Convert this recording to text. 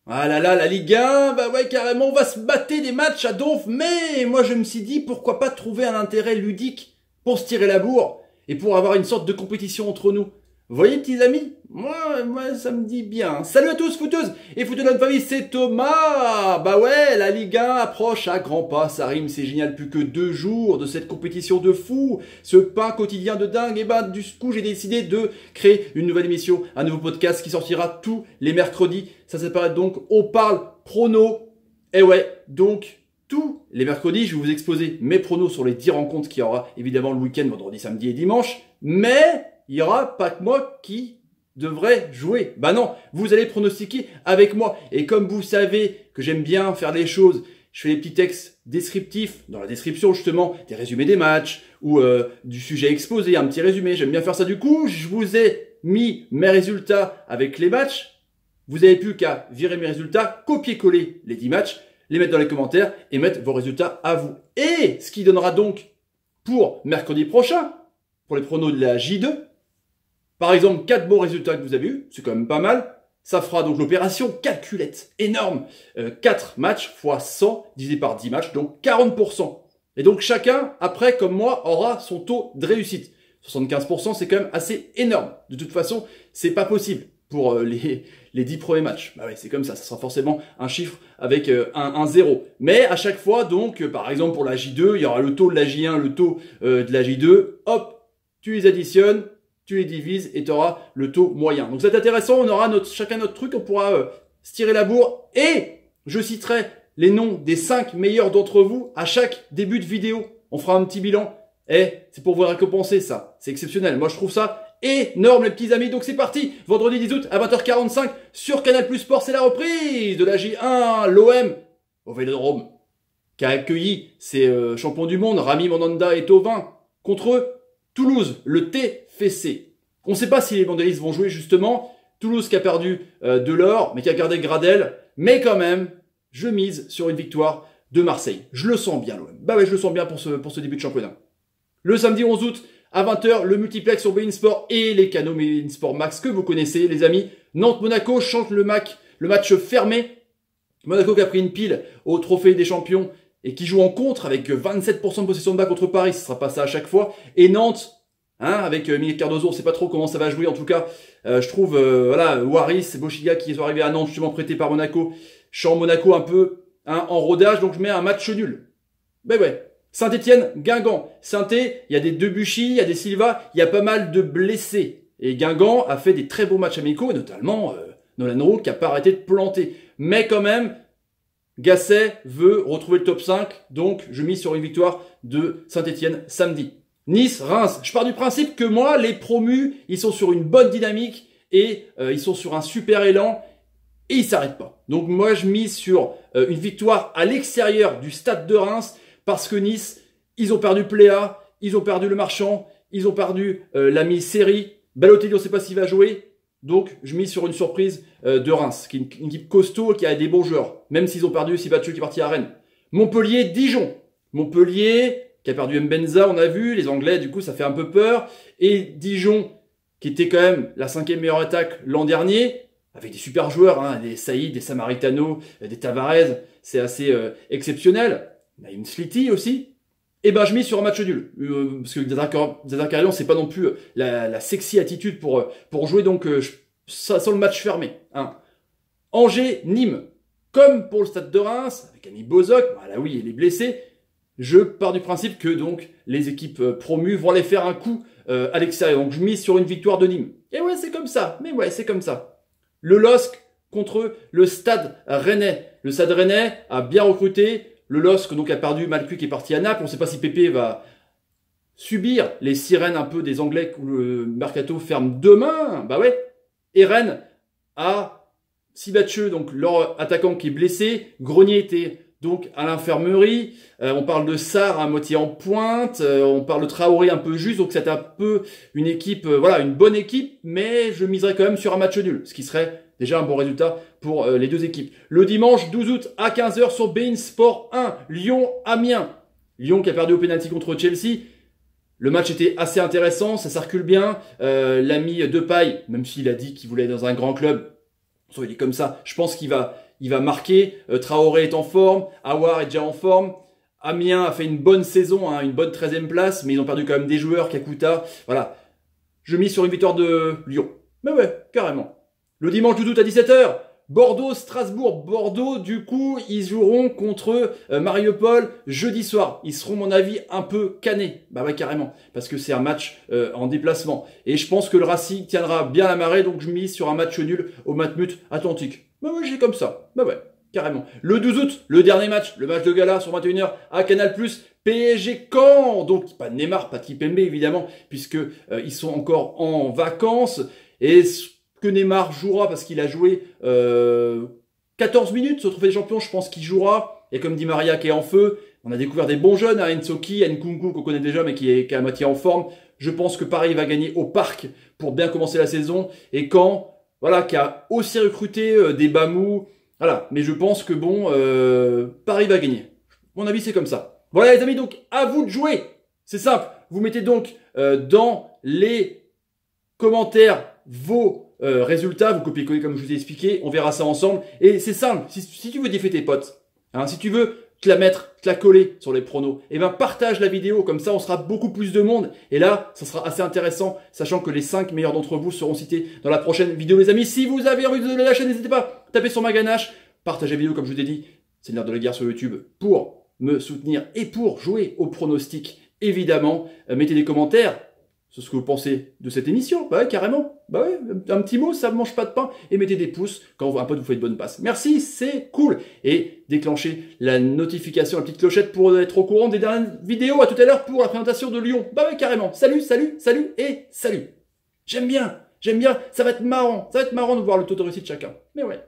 Ah là là, la Ligue 1, bah ouais, carrément, on va se battre des matchs à donf, mais moi je me suis dit, pourquoi pas trouver un intérêt ludique pour se tirer la bourre et pour avoir une sorte de compétition entre nous. Vous voyez, petits amis? Moi, ça me dit bien. Salut à tous, footeuses et footeux de notre famille, c'est Thomas. Bah ouais, la Ligue 1 approche à grands pas, ça rime, c'est génial, plus que 2 jours de cette compétition de fou, ce pain quotidien de dingue. Et bah, du coup, j'ai décidé de créer une nouvelle émission, un nouveau podcast qui sortira tous les mercredis. Ça s'appelle donc On parle prono. Et ouais, donc tous les mercredis, je vais vous exposer mes pronos sur les 10 rencontres qu'il y aura évidemment le week-end, vendredi, samedi et dimanche. Mais il n'y aura pas que moi qui devrait jouer. Bah non, vous allez pronostiquer avec moi. Et comme vous savez que j'aime bien faire les choses, je fais des petits textes descriptifs dans la description justement, des résumés des matchs ou du sujet exposé, un petit résumé. J'aime bien faire ça. Du coup, je vous ai mis mes résultats avec les matchs. Vous n'avez plus qu'à virer mes résultats, copier-coller les 10 matchs, les mettre dans les commentaires et mettre vos résultats à vous. Et ce qui donnera donc pour mercredi prochain, pour les pronos de la J2, par exemple 4 bons résultats que vous avez eus, c'est quand même pas mal. Ça fera donc l'opération calculette, énorme. 4 matchs fois 100 divisé par 10 matchs, donc 40%. Et donc chacun, après, comme moi, aura son taux de réussite. 75%, c'est quand même assez énorme. De toute façon, c'est pas possible pour les 10 premiers matchs. Bah ouais, c'est comme ça sera forcément un chiffre avec un 0. Mais à chaque fois, donc, par exemple pour la J2, il y aura le taux de la J1, le taux de la J2, hop, tu les additionnes, tu les divises et tu auras le taux moyen. Donc c'est intéressant, on aura chacun notre truc, on pourra se tirer la bourre et je citerai les noms des 5 meilleurs d'entre vous à chaque début de vidéo. On fera un petit bilan. Et c'est pour vous récompenser ça, c'est exceptionnel. Moi je trouve ça énorme les petits amis, donc c'est parti. Vendredi 10 août à 20h45 sur Canal Plus Sport, c'est la reprise de la J1, l'OM au Vélodrome qui a accueilli ses champions du monde, Rami Mandanda et Thauvin, contre Toulouse, le TFC. On ne sait pas si les Mandalistes vont jouer justement. Toulouse qui a perdu Delors, mais qui a gardé Gradel. Mais quand même, je mise sur une victoire de Marseille. Je le sens bien, l'OM. Bah ouais, je le sens bien pour ce début de championnat. Le samedi 11 août, à 20h, le multiplex sur beIN Sport et les canaux beIN Sport Max que vous connaissez, les amis. Nantes-Monaco chante le match fermé. Monaco qui a pris une pile au trophée des champions et qui joue en contre avec 27% de possession de balle contre Paris. Ce sera pas ça à chaque fois. Et Nantes, avec Miguel Cardozo, on sait pas trop comment ça va jouer. En tout cas, je trouve, voilà, Waris, Boschiga qui sont arrivés à Nantes, justement prêtés par Monaco. Champ Monaco un peu en rodage, donc je mets un match nul. Ben ouais. Saint-Etienne, Guingamp. Saint-Etienne, il y a des Debuchy, il y a des Silva, il y a pas mal de blessés. Et Guingamp a fait des très beaux matchs amicaux, et notamment Nolan Roux qui a pas arrêté de planter. Mais quand même, Gasset veut retrouver le top 5, donc je mise sur une victoire de Saint-Etienne samedi. Nice, Reims, je pars du principe que moi, les promus, ils sont sur une bonne dynamique et ils sont sur un super élan et ils s'arrêtent pas. Donc moi, je mise sur une victoire à l'extérieur du stade de Reims parce que Nice, ils ont perdu Pléa, ils ont perdu Le Marchand, ils ont perdu l'ami Seri. Balotelli, on ne sait pas s'il va jouer. Donc, je mise sur une surprise de Reims, qui est une équipe costaud, qui a des bons joueurs, même s'ils ont perdu Sibatchou qui est parti à Rennes. Montpellier, Dijon. Montpellier, qui a perdu Mbenza, on a vu, les Anglais, du coup, ça fait un peu peur. Et Dijon, qui était quand même la 5e meilleure attaque l'an dernier, avec des super joueurs, des Saïd, des Samaritano, des Tavares, c'est assez exceptionnel. Il y a une Sliti aussi. Et ben je mise sur un match nul. Parce que Zadar c'est pas non plus la sexy attitude pour jouer, donc ça sent le match fermé. Angers, Nîmes. Comme pour le stade de Reims, avec Annie Bozok, voilà oui, il est blessé. Je pars du principe que donc les équipes promues vont aller faire un coup à l'extérieur. Donc je mise sur une victoire de Nîmes. Et ouais, c'est comme ça. Mais ouais, c'est comme ça. Le LOSC contre le Stade Rennais. Le Stade Rennais a bien recruté. Le LOSC donc a perdu Malcuit qui est parti à Naples. On ne sait pas si Pépé va subir les sirènes un peu des Anglais où le mercato ferme demain. Bah ouais. Et Rennes a Sibatcheu, donc leur attaquant qui est blessé. Grenier était donc à l'infirmerie. On parle de Sarr à moitié en pointe. On parle de Traoré un peu juste. Donc c'est un peu une équipe, voilà, une bonne équipe. Mais je miserais quand même sur un match nul. Ce qui serait déjà un bon résultat pour les deux équipes. Le dimanche 12 août à 15h sur beIN Sport 1, Lyon-Amiens. Lyon qui a perdu au pénalty contre Chelsea. Le match était assez intéressant, ça circule bien. L'ami Depay, même s'il a dit qu'il voulait être dans un grand club, soit il est comme ça, je pense qu'il va il va marquer. Traoré est en forme, Aouar est déjà en forme. Amiens a fait une bonne saison, hein, une bonne 13e place, mais ils ont perdu quand même des joueurs, Kakuta. Voilà. Je mise sur une victoire de Lyon. Mais ouais, carrément. Le dimanche du doute à 17h, Bordeaux-Strasbourg. Bordeaux, du coup, ils joueront contre Mariupol jeudi soir. Ils seront, à mon avis, un peu canés. Bah ouais, carrément. Parce que c'est un match en déplacement. Et je pense que le Racing tiendra bien la marée, donc je mise sur un match nul au Matmut Atlantique. Bah ouais, j'ai comme ça. Bah ouais, carrément. Le 12 août, le dernier match, le match de gala sur 21h à Canal+. PSG Caen. Donc, pas de Neymar, pas de Kipembe, évidemment, puisque ils sont encore en vacances. Et que Neymar jouera parce qu'il a joué 14 minutes sur le Trophée des Champions, je pense qu'il jouera. Et comme dit Maria qui est en feu, on a découvert des bons jeunes, hein, Ensoki, Nkunku qu'on connaît déjà mais qui est à moitié en forme. Je pense que Paris va gagner au Parc pour bien commencer la saison. Et Caen, voilà, qui a aussi recruté des Bamou. Voilà, mais je pense que bon, Paris va gagner. Mon avis c'est comme ça. Voilà les amis, donc à vous de jouer. C'est simple, vous mettez donc dans les commentaires vos résultats, vous copiez-collez comme je vous ai expliqué, on verra ça ensemble. Et c'est simple, si tu veux défier tes potes, hein, si tu veux te la mettre, te la coller sur les pronos, et ben partage la vidéo, comme ça on sera beaucoup plus de monde. Et là, ça sera assez intéressant, sachant que les 5 meilleurs d'entre vous seront cités dans la prochaine vidéo les amis. Si vous avez envie de donner la chaîne, n'hésitez pas, tapez sur ma ganache, partagez la vidéo comme je vous ai dit, c'est l'heure de la guerre sur YouTube, pour me soutenir et pour jouer au pronostic, évidemment. Mettez des commentaires. C'est ce que vous pensez de cette émission. Bah ouais, carrément. Bah ouais, un petit mot, ça ne mange pas de pain. Et mettez des pouces quand un pote vous fait de bonne passe. Merci, c'est cool. Et déclenchez la notification, la petite clochette pour être au courant des dernières vidéos. À tout à l'heure pour la présentation de Lyon. Bah ouais, carrément. Salut, salut, salut et salut. J'aime bien. Ça va être marrant. Ça va être marrant de voir le taux de réussite de chacun. Mais ouais.